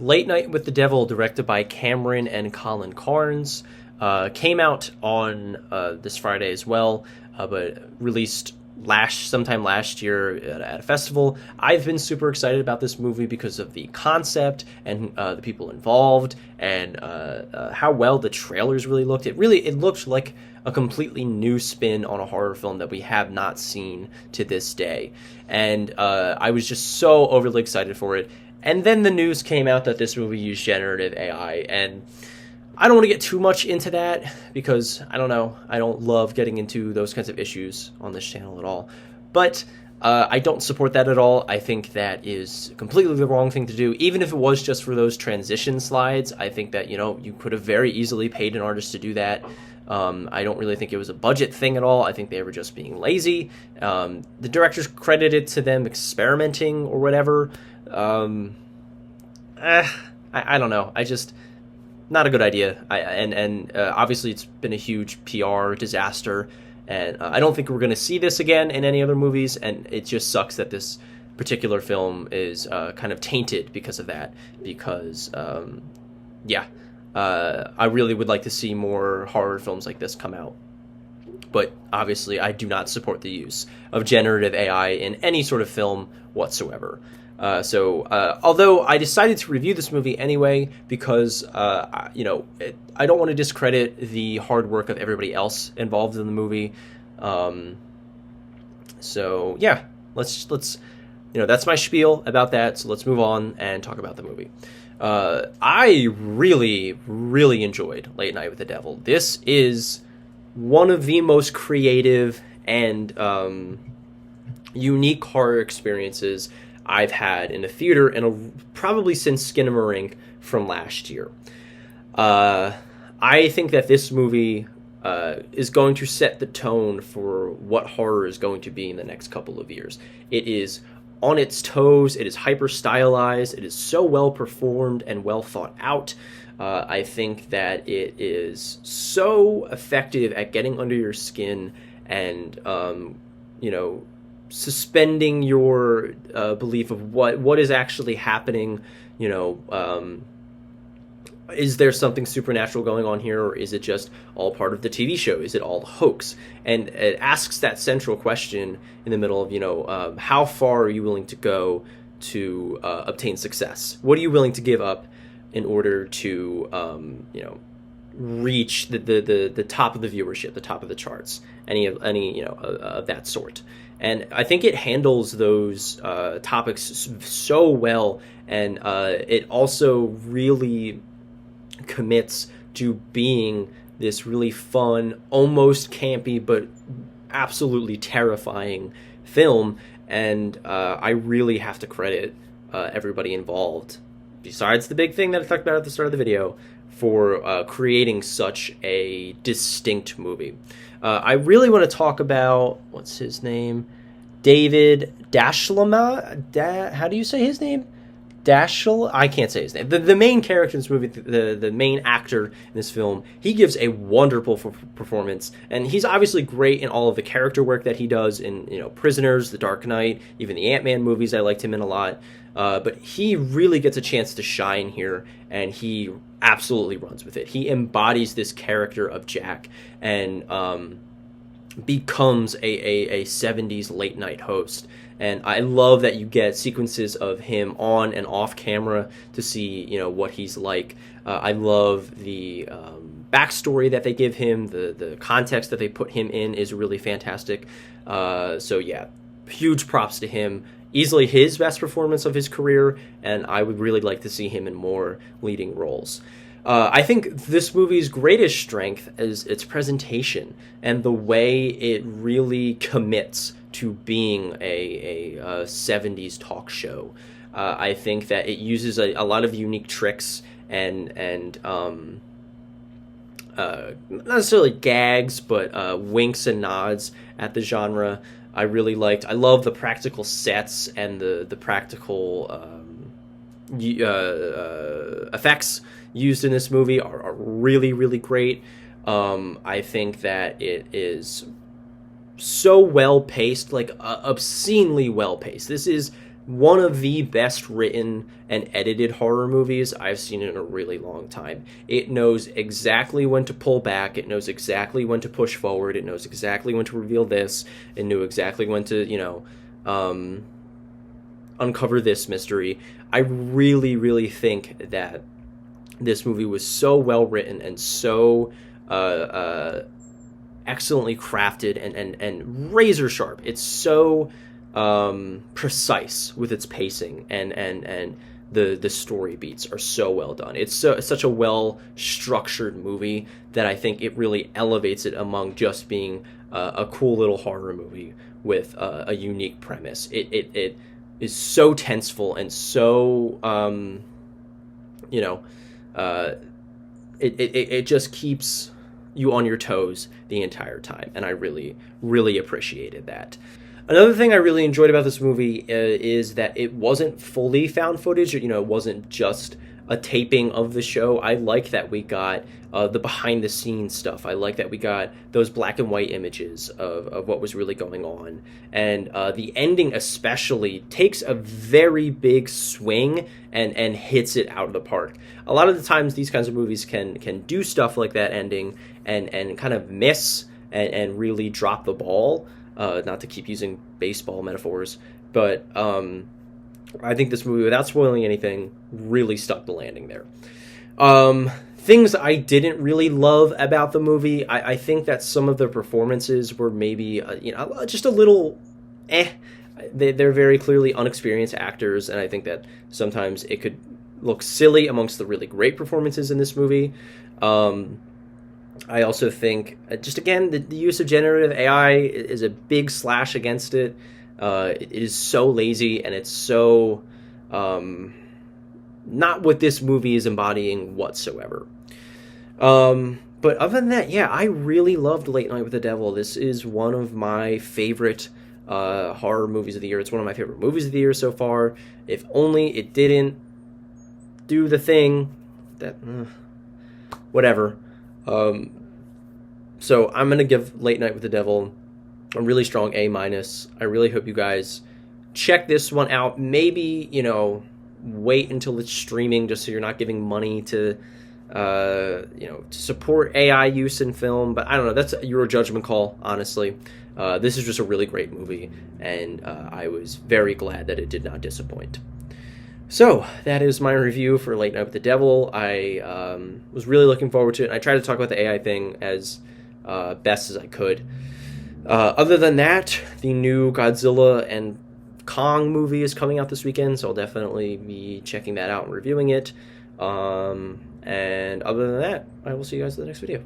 Late Night with the Devil, directed by Cameron and Colin Carnes, came out on this Friday as well, but released sometime last year at a festival. I've been super excited about this movie because of the concept and the people involved and how well the trailers really looked. It looked like a completely new spin on a horror film that we have not seen to this day, and I was just so overly excited for it. And then the news came out that this movie used generative AI, and I don't want to get too much into that because I don't know. I don't love getting into those kinds of issues on this channel at all. But I don't support that at all. I think that is completely the wrong thing to do. Even if it was just for those transition slides, I think that, you could have very easily paid an artist to do that. I don't really think it was a budget thing at all. I think they were just being lazy. The director's credited to them experimenting or whatever. I don't know. Not a good idea. Obviously it's been a huge PR disaster, and I don't think we're going to see this again in any other movies, and it just sucks that this particular film is kind of tainted because of that, because I really would like to see more horror films like this come out. But obviously I do not support the use of generative AI in any sort of film whatsoever. Although I decided to review this movie anyway because, I don't want to discredit the hard work of everybody else involved in the movie. That's my spiel about that. So let's move on and talk about the movie. I really, really enjoyed Late Night with the Devil. This is one of the most creative and unique horror experiences I've had in a theater probably since Skinamarink from last year. I think that this movie is going to set the tone for what horror is going to be in the next couple of years. It is on its toes, it is hyper stylized, it is so well performed and well thought out. I think that it is so effective at getting under your skin and, suspending your belief of what is actually happening. Is there something supernatural going on here, or is it just all part of the TV show? Is it all a hoax? And it asks that central question in the middle of, how far are you willing to go to obtain success? What are you willing to give up in order to, reach the top of the viewership, the top of the charts, any of that sort? And I think it handles those topics so well, and it also really commits to being this really fun, almost campy, but absolutely terrifying film. And I really have to credit everybody involved, besides the big thing that I talked about at the start of the video, for creating such a distinct movie. I really want to talk about, what's his name? David Dashlama? How do you say his name? Dashel? I can't say his name. The main character in this movie, the main actor in this film, he gives a wonderful performance, and he's obviously great in all of the character work that he does in Prisoners, The Dark Knight, even the Ant-Man movies. I liked him in a lot, but he really gets a chance to shine here, and he absolutely runs with it. He embodies this character of Jack, and becomes a 70s late night host. And I love that you get sequences of him on and off camera to see, what he's like. I love the backstory that they give him. The context that they put him in is really fantastic. Huge props to him. Easily his best performance of his career, and I would really like to see him in more leading roles. I think this movie's greatest strength is its presentation and the way it really commits to being a 70s talk show. I think that it uses a lot of unique tricks and not necessarily gags, but winks and nods at the genre. I really liked. I love the practical sets and the practical effects used in this movie are really, really great. I think that it is so well paced, like obscenely well paced. This is one of the best written and edited horror movies I've seen in a really long time. It knows exactly when to pull back. It knows exactly when to push forward. It knows exactly when to reveal this. It knew exactly when to, uncover this mystery. I really, really think that this movie was so well written and so excellently crafted and razor sharp. It's so precise with its pacing, and the story beats are so well done. It's such a well structured movie that I think it really elevates it among just being a cool little horror movie with a unique premise. It is so tenseful and so it just keeps you on your toes the entire time, and I really, really appreciated that. Another thing I really enjoyed about this movie is that it wasn't fully found footage. It wasn't just a taping of the show. I like that we got the behind the scenes stuff. I like that we got those black and white images of what was really going on. And the ending especially takes a very big swing and hits it out of the park. A lot of the times these kinds of movies can do stuff like that ending and kind of miss and really drop the ball. Not to keep using baseball metaphors, but I think this movie, without spoiling anything, really stuck the landing there. Things I didn't really love about the movie, I think that some of the performances were maybe, just a little They're very clearly unexperienced actors, and I think that sometimes it could look silly amongst the really great performances in this movie. I also think, just again, the use of generative AI is a big slash against it. It is so lazy, and it's so not what this movie is embodying whatsoever. But other than that, yeah, I really loved Late Night with the Devil. This is one of my favorite horror movies of the year. It's one of my favorite movies of the year so far. If only it didn't do the thing that... whatever. So I'm going to give Late Night with the Devil a really strong A-. I really hope you guys check this one out. Maybe, wait until it's streaming just so you're not giving money to support AI use in film. But I don't know. That's your judgment call, honestly. This is just a really great movie, and I was very glad that it did not disappoint. So that is my review for Late Night with the Devil. I was really looking forward to it. I tried to talk about the AI thing as best as I could. Other than that, the new Godzilla and Kong movie is coming out this weekend, so I'll definitely be checking that out and reviewing it. And other than that, I will see you guys in the next video.